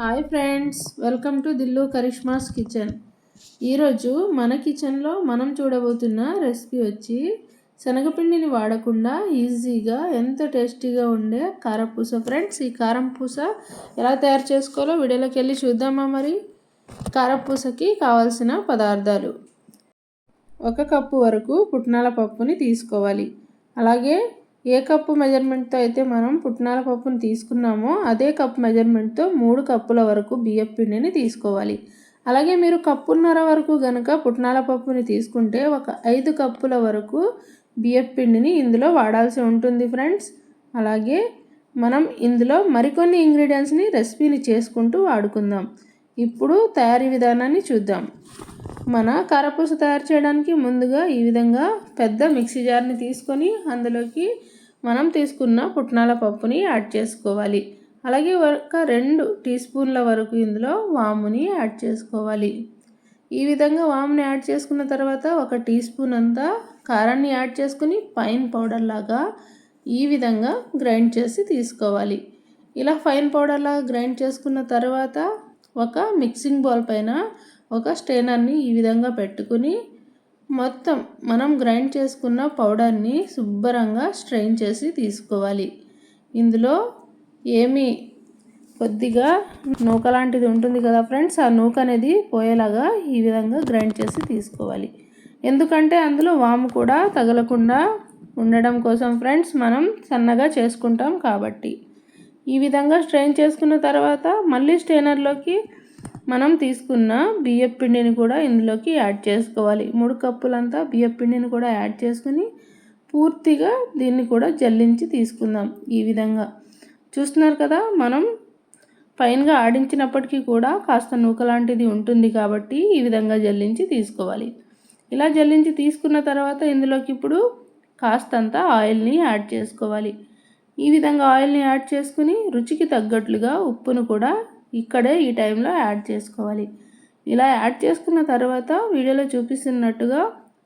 Hi friends, welcome to Dillu Karishma's kitchen. ఈరోజు మన కిచెన్లో మనం చూడబోతున్న రెసిపీ వచ్చి శనగపిండిని వాడకుండా ఈజీగా ఎంతో టేస్టీగా ఉండే కారపూస. ఫ్రెండ్స్, ఈ కారపూస ఎలా తయారు చేసుకోవాలో వీడియోలోకి వెళ్ళి చూద్దామా. మరి కారపూసకి కావాల్సిన పదార్థాలు: 1 కప్పు వరకు పుట్నాల పప్పుని తీసుకోవాలి. అలాగే ఏ కప్పు మెజర్మెంట్తో అయితే మనం పుట్నాల పప్పుని తీసుకున్నామో అదే కప్పు మెజర్మెంట్తో 3 కప్పుల వరకు బియ్యం పిండిని తీసుకోవాలి. అలాగే మీరు కప్పున్నర వరకు గనుక పుట్నాల పప్పుని తీసుకుంటే ఒక 5 కప్పుల వరకు బియ్యం పిండిని ఇందులో వాడాల్సి ఉంటుంది ఫ్రెండ్స్. అలాగే మనం ఇందులో మరికొన్ని ఇంగ్రీడియంట్స్ని రెసిపీని చేసుకుంటూ వాడుకుందాం. ఇప్పుడు తయారీ విధానాన్ని చూద్దాం. మన కారపూస తయారు చేయడానికి ముందుగా ఈ విధంగా పెద్ద మిక్సీ జార్ని తీసుకొని అందులోకి మనం తీసుకున్న పుట్నాల పప్పుని యాడ్ చేసుకోవాలి. అలాగే ఒక 2 టీ స్పూన్ల వరకు ఇందులో వాముని యాడ్ చేసుకోవాలి. ఈ విధంగా వాముని యాడ్ చేసుకున్న తర్వాత 1 టీ స్పూన్ అంతా కారాన్ని యాడ్ చేసుకుని ఫైన్ పౌడర్ లాగా ఈ విధంగా గ్రైండ్ చేసి తీసుకోవాలి. ఇలా ఫైన్ పౌడర్ లాగా గ్రైండ్ చేసుకున్న తర్వాత ఒక మిక్సింగ్ బౌల్ పైన ఒక స్ట్రైనర్ని ఈ విధంగా పెట్టుకుని మొత్తం మనం గ్రైండ్ చేసుకున్న పౌడర్ని శుభ్రంగా స్ట్రెయిన్ చేసి తీసుకోవాలి. ఇందులో ఏమీ కొద్దిగా నూక లాంటిది ఉంటుంది కదా ఫ్రెండ్స్, ఆ నూక అనేది పోయేలాగా ఈ విధంగా గ్రైండ్ చేసి తీసుకోవాలి. ఎందుకంటే అందులో వాము కూడా తగలకుండా ఉండడం కోసం ఫ్రెండ్స్, మనం సన్నగా చేసుకుంటాం కాబట్టి. ఈ విధంగా స్ట్రెయిన్ చేసుకున్న తర్వాత మళ్ళీ స్ట్రైనర్లోకి మనం తీసుకున్న బియ్యం పిండిని కూడా ఇందులోకి యాడ్ చేసుకోవాలి. 3 కప్పులంతా బియ్యం పిండిని కూడా యాడ్ చేసుకుని పూర్తిగా దీన్ని కూడా జల్లించి తీసుకుందాం. ఈ విధంగా చూస్తున్నారు కదా, మనం ఫైన్గా ఆడించినప్పటికీ కూడా కాస్త నూక లాంటిది ఉంటుంది కాబట్టి ఈ విధంగా జల్లించి తీసుకోవాలి. ఇలా జల్లించి తీసుకున్న తర్వాత ఇందులోకి ఇప్పుడు కాస్తంత ఆయిల్ని యాడ్ చేసుకోవాలి. ఈ విధంగా ఆయిల్ని యాడ్ చేసుకుని రుచికి తగ్గట్లుగా ఉప్పును కూడా ఇక్కడే ఈ టైంలో యాడ్ చేసుకోవాలి. ఇలా యాడ్ చేసుకున్న తర్వాత వీడియోలో చూపిస్తున్నట్టుగా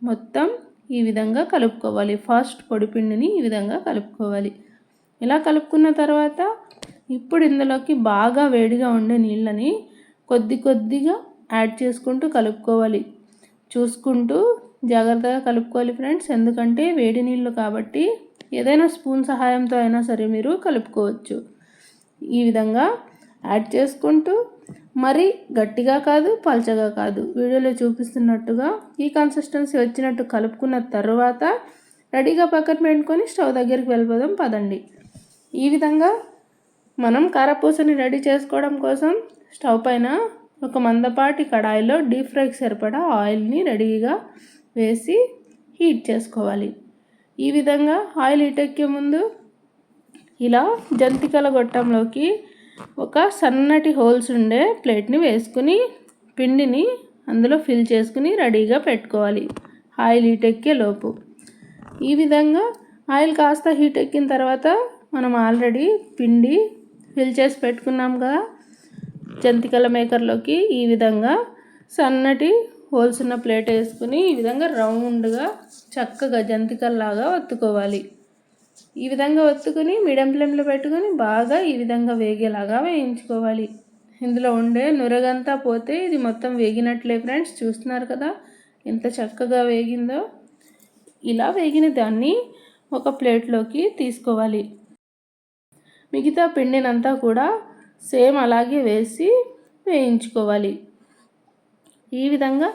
మొత్తం ఈ విధంగా కలుపుకోవాలి. ఫస్ట్ పొడిపిండిని ఈ విధంగా కలుపుకోవాలి. ఇలా కలుపుకున్న తర్వాత ఇప్పుడు ఇందులోకి బాగా వేడిగా ఉండే నీళ్ళని కొద్దిగా యాడ్ చేసుకుంటూ కలుపుకోవాలి. చూసుకుంటూ జాగ్రత్తగా కలుపుకోవాలి ఫ్రెండ్స్, ఎందుకంటే వేడి నీళ్ళు కాబట్టి ఏదైనా స్పూన్ సహాయంతో అయినా సరే మీరు కలుపుకోవచ్చు. ఈ విధంగా యాడ్ చేసుకుంటూ మరి గట్టిగా కాదు, పల్చగా కాదు, వీడియోలో చూపిస్తున్నట్టుగా ఈ కన్సిస్టెన్సీ వచ్చినట్టు కలుపుకున్న తర్వాత రెడీగా పక్కన పెట్టుకొని స్టవ్ దగ్గరికి వెళ్ళిపోదాం పదండి. ఈ విధంగా మనం కారపూసని రెడీ చేసుకోవడం కోసం స్టవ్ పైన ఒక మందపాటి కడాయిలో డీప్ ఫ్రైకి సరిపడా ఆయిల్ని రెడీగా వేసి హీట్ చేసుకోవాలి. ఈ విధంగా ఆయిల్ హీట్ ఎక్కే ముందు ఇలా జంతికల గొట్టంలోకి ఒక సన్నటి హోల్స్ ఉండే ప్లేట్ని వేసుకుని పిండిని అందులో ఫిల్ చేసుకుని రెడీగా పెట్టుకోవాలి ఆయిల్ హీట్ ఎక్కే లోపు. ఈ విధంగా ఆయిల్ కాస్త హీట్ ఎక్కిన తర్వాత మనం ఆల్రెడీ పిండి ఫిల్ చేసి పెట్టుకున్నాం కదా జంతికల మేకర్లోకి, ఈ విధంగా సన్నటి హోల్స్ ఉన్న ప్లేట్ వేసుకుని ఈ విధంగా రౌండ్గా చక్కగా జంతికల్లాగా ఒత్తుకోవాలి. ఈ విధంగా ఒత్తుకొని మీడియం ఫ్లేమ్లో పెట్టుకొని బాగా ఈ విధంగా వేగేలాగా వేయించుకోవాలి. ఇందులో ఉండే నురగంతా పోతే ఇది మొత్తం వేగినట్లే ఫ్రెండ్స్. చూస్తున్నారు కదా ఎంత చక్కగా వేగిందో. ఇలా వేగిన దాన్ని ఒక ప్లేట్లోకి తీసుకోవాలి. మిగతా పిండినంతా కూడా సేమ్ అలాగే వేసి వేయించుకోవాలి. ఈ విధంగా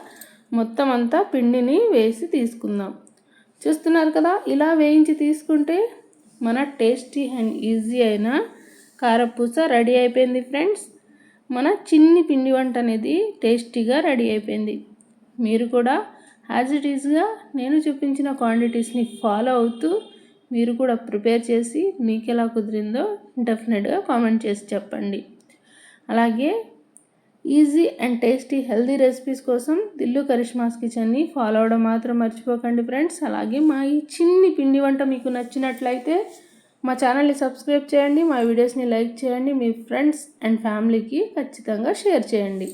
మొత్తం అంతా పిండిని వేసి తీసుకుందాం. చూస్తున్నారు కదా, ఇలా వేయించి తీసుకుంటే మన టేస్టీ అండ్ ఈజీ అయిన కారపూస రెడీ అయిపోయింది ఫ్రెండ్స్. మన చిన్ని పిండి వంట అనేది టేస్టీగా రెడీ అయిపోయింది. మీరు కూడా యాజ్ ఇట్ ఈజ్గా నేను చూపించిన క్వాంటిటీస్ని ఫాలో అవుతూ మీరు కూడా ప్రిపేర్ చేసి మీకు ఎలా కుదిరిందో డెఫినెట్గా కామెంట్ చేసి చెప్పండి. అలాగే easy and tasty healthy recipes కోసం దిల్లు కరిష్మాస్ కిచెన్ని ఫాలో అవడం మాత్రం మర్చిపోకండి ఫ్రెండ్స్. అలాగే మా ఈ చిన్ని పిండి వంట మీకు నచ్చినట్లయితే మా ఛానల్ని సబ్స్క్రైబ్ చేయండి, మా వీడియోస్ని లైక్ చేయండి, మీ ఫ్రెండ్స్ అండ్ ఫ్యామిలీకి ఖచ్చితంగా షేర్ చేయండి.